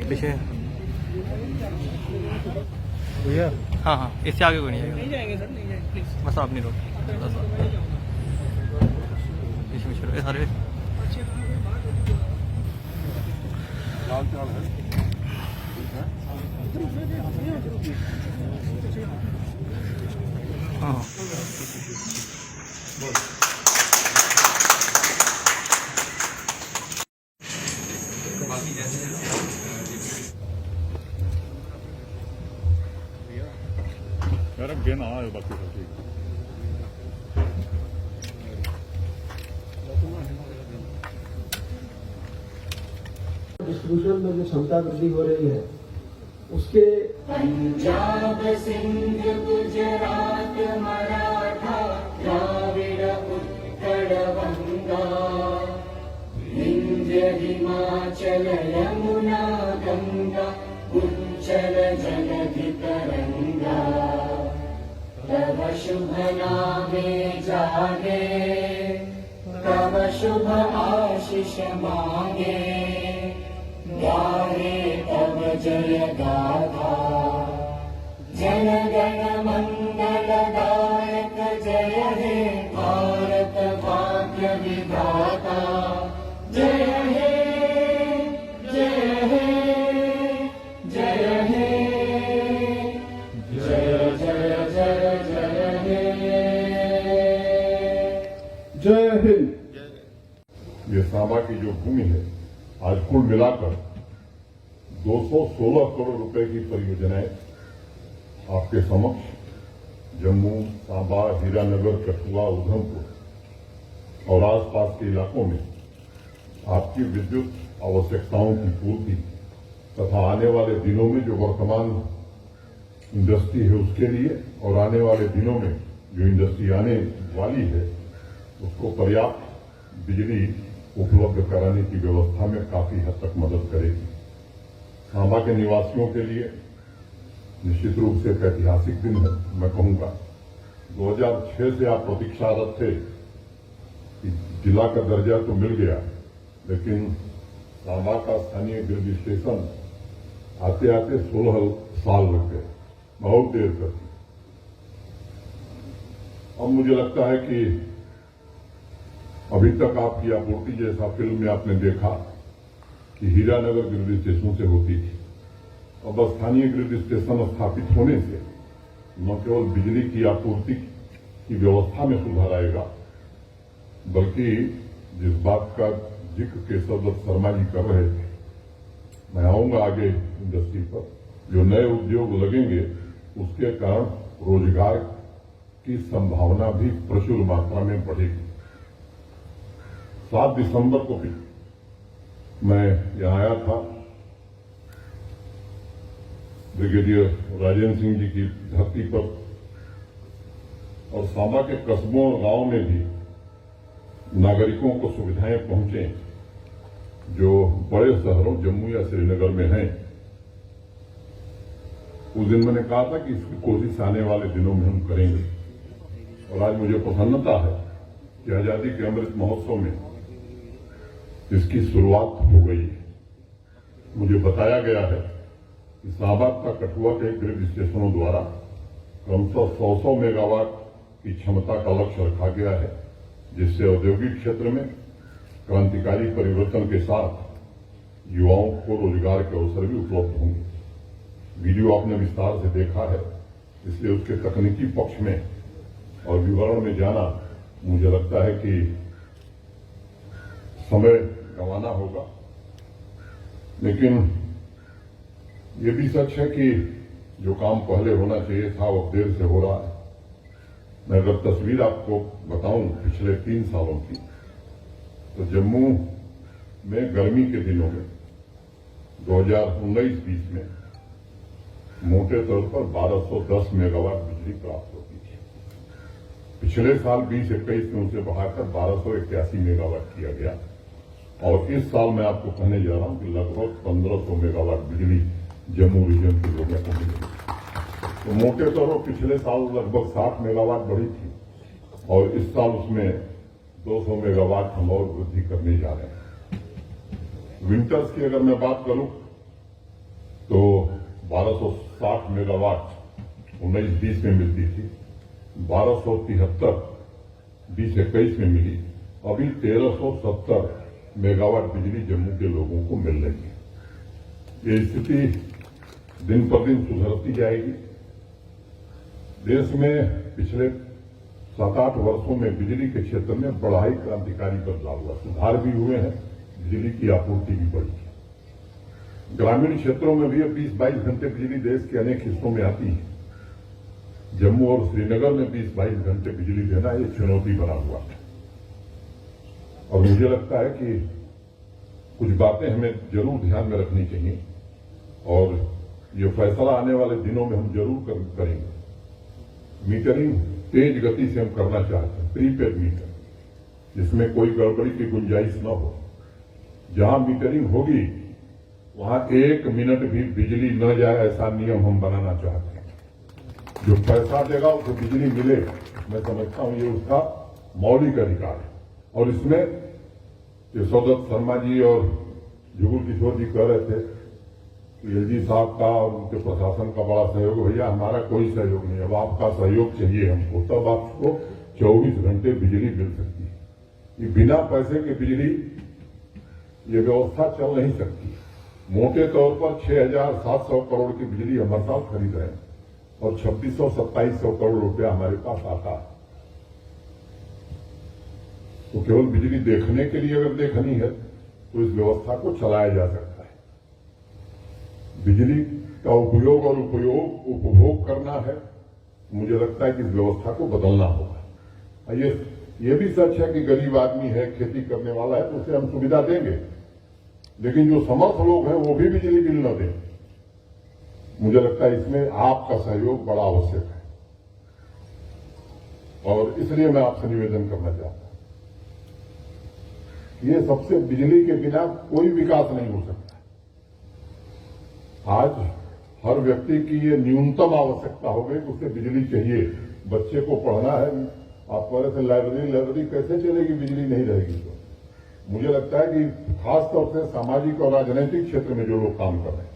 पीछे। भैया हाँ हाँ, इससे आगे कोई नहीं नहीं जाएगा। जाएंगे सर, नहीं जाएंगे प्लीज। बस आप नहीं रोक, बस पीछे पीछे रहो। सारे लाल चाल है। हाँ यार अब गेन आया बाकी सब ठीक है। डिस्ट्रीब्यूशन में जो क्षमता वृद्धि हो रही है उसके पंजाब सिंध गुजरात मराठा द्राविड़ उत्कल बंगा विंध्य हिमाचल यमुना गंगा उच्चल जलधि तरंगा तव शुभ नामे जागे तव शुभ आशीष मांगे गाहे तव जय गाथा जन गण मंगल दायक जय हे भारत भाग्य विधाता जय हे जय हे जय हे जय जय जय जय हे जय हिंद। ये सांबा की जो भूमि है आज कुल मिलाकर 216 करोड़ रुपए की परियोजनाएं आपके समक्ष जम्मू, सांबा, हीरानगर, कठुआ, उधमपुर और आसपास के इलाकों में आपकी विद्युत आवश्यकताओं की पूर्ति तथा आने वाले दिनों में जो वर्तमान इंडस्ट्री है उसके लिए और आने वाले दिनों में जो इंडस्ट्री आने वाली है उसको पर्याप्त बिजली उपलब्ध कराने की व्यवस्था में काफी हद तक मदद करेगी। सांबा के निवासियों के लिए निश्चित रूप से एक ऐतिहासिक दिन है। मैं कहूंगा 2006 से आप प्रतीक्षारत थे कि जिला का दर्जा तो मिल गया, लेकिन सांबा का स्थानीय ग्रिड स्टेशन आते आते 16 साल लग गए, बहुत देर तक। अब मुझे लगता है कि अभी तक आपकी आपूर्ति जैसा फिल्म में आपने देखा कि हीरानगर ग्रिड स्टेशन से होती थी। अब स्थानीय ग्रिड स्टेशन स्थापित होने से न केवल बिजली की आपूर्ति की व्यवस्था में सुधार आएगा, बल्कि जिस बात का जिक्र केशव दत्त शर्मा जी कर रहे थे, मैं आऊंगा आगे इंडस्ट्री पर, जो नए उद्योग लगेंगे उसके कारण रोजगार की संभावना भी प्रचुर मात्रा में बढ़ेगी। 7 दिसंबर को भी मैं यहां आया था, ब्रिगेडियर राजेंद्र सिंह जी की धरती पर, और सांबा के कस्बों और गांवों में भी नागरिकों को सुविधाएं पहुंचे जो बड़े शहरों जम्मू या श्रीनगर में हैं। उस दिन मैंने कहा था कि इसकी कोशिश आने वाले दिनों में हम करेंगे, और आज मुझे प्रसन्नता है कि आजादी के अमृत महोत्सव में इसकी शुरुआत हो गई है। मुझे बताया गया है कि सांबा तथा कठुआ के ग्रिड स्टेशनों द्वारा क्रमशः 100 मेगावाट की क्षमता का लक्ष्य रखा गया है, जिससे औद्योगिक क्षेत्र में क्रांतिकारी परिवर्तन के साथ युवाओं को रोजगार के अवसर भी उपलब्ध होंगे। वीडियो आपने विस्तार से देखा है, इसलिए उसके तकनीकी पक्ष में और विवरण में जाना मुझे लगता है कि समय गंवाना होगा। लेकिन ये भी सच है कि जो काम पहले होना चाहिए था वो देर से हो रहा है। मैं अगर तस्वीर आपको बताऊं पिछले 3 सालों की, तो जम्मू में गर्मी के दिनों में 2019-20 में मोटे तौर पर 1210 मेगावाट बिजली प्राप्त होती थी। पिछले साल 2021 में उसे बढ़ाकर 1281 मेगावाट किया गया, और इस साल मैं आपको कहने जा रहा हूं कि लगभग 1500 मेगावाट बिजली जम्मू रीजन के लोगों को मिली। तो मोटे तौर पर पिछले साल लगभग 60 मेगावाट बढ़ी थी, और इस साल उसमें 200 मेगावाट हम और वृद्धि करने जा रहे हैं। विंटर्स की अगर मैं बात करूं तो 1260 मेगावाट 19-20 में मिलती थी, 1273 20-21 में मिली, अभी 1370 मेगावाट बिजली जम्मू के लोगों को मिल रही है। ये स्थिति दिन पर दिन सुधरती जाएगी। देश में पिछले 7-8 वर्षों में बिजली के क्षेत्र में बड़ा ही क्रांतिकारी बदलाव हुआ, सुधार भी हुए हैं, बिजली की आपूर्ति भी बढ़ी है। ग्रामीण क्षेत्रों में भी अब 20-22 घंटे बिजली देश के अनेक हिस्सों में आती है। जम्मू और श्रीनगर में 20-22 घंटे बिजली देना ये चुनौती बना हुआ है और मुझे लगता है कि कुछ बातें हमें जरूर ध्यान में रखनी चाहिए और ये फैसला आने वाले दिनों में हम जरूर करेंगे। मीटरिंग तेज गति से हम करना चाहते हैं, प्रीपेड मीटर, जिसमें कोई गड़बड़ी की गुंजाइश न हो। जहां मीटरिंग होगी वहां 1 मिनट भी बिजली न जाए, ऐसा नियम हम बनाना चाहते हैं। जो पैसा देगा उसे बिजली मिले, मैं समझता हूं ये उसका मौलिक अधिकार है। और इसमें यशोदत्त शर्मा जी और जुगुल किशोर जी कह रहे थे कि एलजी साहब का और उनके प्रशासन का बड़ा सहयोग। भैया हमारा कोई सहयोग नहीं, अब आपका सहयोग चाहिए हमको, तब आपको 24 घंटे बिजली मिल सकती है। ये बिना पैसे की बिजली ये व्यवस्था चल नहीं सकती। मोटे तौर पर 6,700 करोड़ की बिजली हम हर साल खरीद रहे हैं और 2600-2700 करोड़ रुपया हमारे पास आता है। तो केवल बिजली देखने के लिए अगर देखनी है तो इस व्यवस्था को चलाया जा सकता है। बिजली का उपयोग और उपभोग करना है, मुझे लगता है कि इस व्यवस्था को बदलना होगा। ये भी सच है कि गरीब आदमी है, खेती करने वाला है, तो उसे हम सुविधा देंगे, लेकिन जो समर्थ लोग हैं वो भी बिजली बिल न दें। मुझे लगता है इसमें आपका सहयोग बड़ा आवश्यक है और इसलिए मैं आपसे निवेदन करना चाहता हूं, ये सबसे बिजली के बिना कोई विकास नहीं हो सकता। आज हर व्यक्ति की ये न्यूनतम आवश्यकता हो गई कि उसे बिजली चाहिए। बच्चे को पढ़ना है, आप कह रहे थे लाइब्रेरी कैसे चलेगी बिजली नहीं रहेगी तो। मुझे लगता है कि खासतौर से सामाजिक और राजनीतिक क्षेत्र में जो लोग काम कर रहे हैं,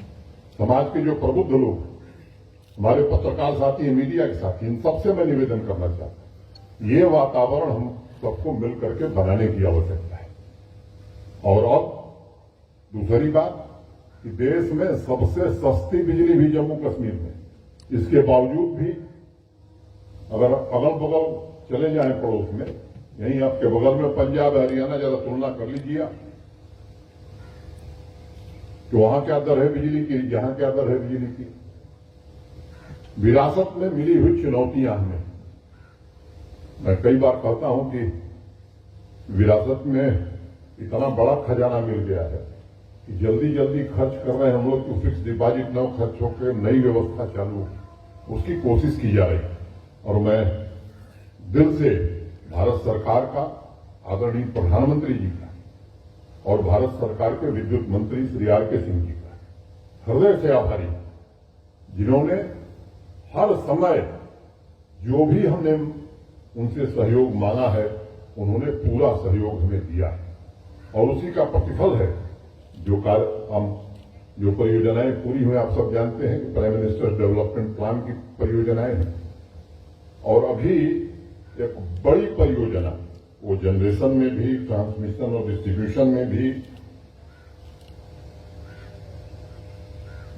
समाज के जो प्रबुद्ध लोग, हमारे पत्रकार साथी, मीडिया के साथी, इन सबसे मैं निवेदन करना चाहता हूं, ये वातावरण हम सबको मिलकर के बनाने की आवश्यकता है। और अब दूसरी बात कि देश में सबसे सस्ती बिजली भी जम्मू कश्मीर में, इसके बावजूद भी अगर अगल बगल चले जाएं पड़ोस में, यहीं आपके बगल में पंजाब हरियाणा, जरा तुलना कर लीजिए तो वहां क्या दर है बिजली की, यहां क्या दर है बिजली की। विरासत में मिली हुई चुनौतियां हमें, मैं कई बार कहता हूं कि विरासत में इतना बड़ा खजाना मिल गया है कि जल्दी जल्दी खर्च कर रहे हैं हम लोग, तो फिक्स डिपॉजिट न खर्च होकर नई व्यवस्था चालू, उसकी कोशिश की जा रही है। और मैं दिल से भारत सरकार का, आदरणीय प्रधानमंत्री जी का और भारत सरकार के विद्युत मंत्री श्री आर.के. सिंह जी का हृदय से आभारी, जिन्होंने हर समय जो भी हमने उनसे सहयोग मांगा है उन्होंने पूरा सहयोग हमें दिया है। और उसी का प्रतिफल है जो परियोजनाएं पूरी हुई। आप सब जानते हैं कि प्राइम मिनिस्टर डेवलपमेंट प्लान की परियोजनाएं हैं और अभी एक बड़ी परियोजना, वो जनरेशन में भी, ट्रांसमिशन और डिस्ट्रीब्यूशन में भी,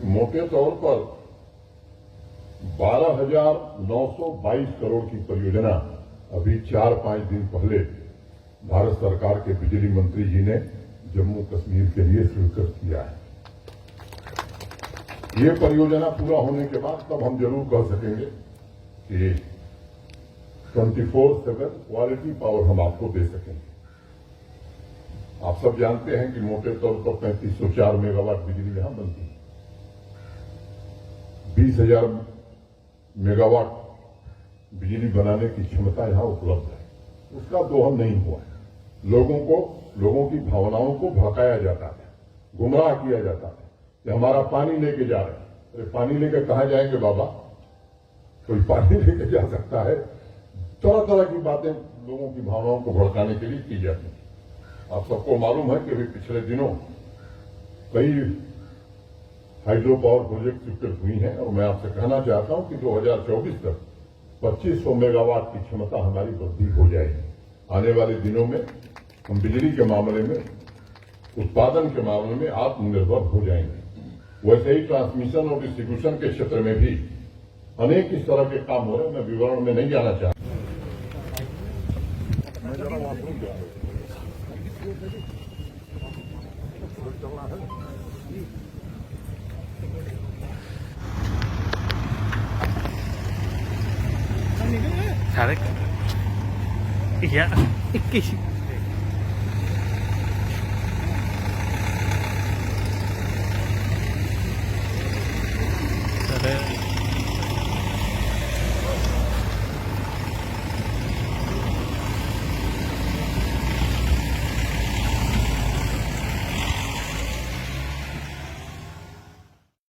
मोटे तौर पर 12,922 करोड़ की परियोजना अभी 4-5 दिन पहले भारत सरकार के बिजली मंत्री जी ने जम्मू कश्मीर के लिए स्वीकृत किया है। ये परियोजना पूरा होने के बाद तब हम जरूर कह सकेंगे कि 24/7 क्वालिटी पावर हम आपको दे सकेंगे। आप सब जानते हैं कि मोटे तौर पर 3504 मेगावाट बिजली यहां बनती है, 20,000 मेगावाट बिजली बनाने की क्षमता यहां उपलब्ध है। उसका दोहन नहीं हुआ है। लोगों की भावनाओं को भड़काया जाता है, गुमराह किया जाता है कि हमारा पानी लेके जा रहे हैं। अरे पानी लेके कहां जाएंगे बाबा, कोई पानी लेके जा सकता है। तरह तरह की बातें लोगों की भावनाओं को भड़काने के लिए की जाती हैं। आप सबको मालूम है कि अभी पिछले दिनों कई हाइड्रो पावर प्रोजेक्ट स्वीकृत हुई हैं और मैं आपसे कहना चाहता हूं कि 2024 तक 2500 मेगावाट की क्षमता हमारी वृद्धि हो जाएगी। आने वाले दिनों में हम बिजली के मामले में, उत्पादन के मामले में आत्मनिर्भर हो जाएंगे। वैसे ही ट्रांसमिशन और डिस्ट्रीब्यूशन के क्षेत्र में भी अनेक इस तरह के काम हो रहे हैं। मैं विवरण में नहीं जाना चाहता। सारे या 21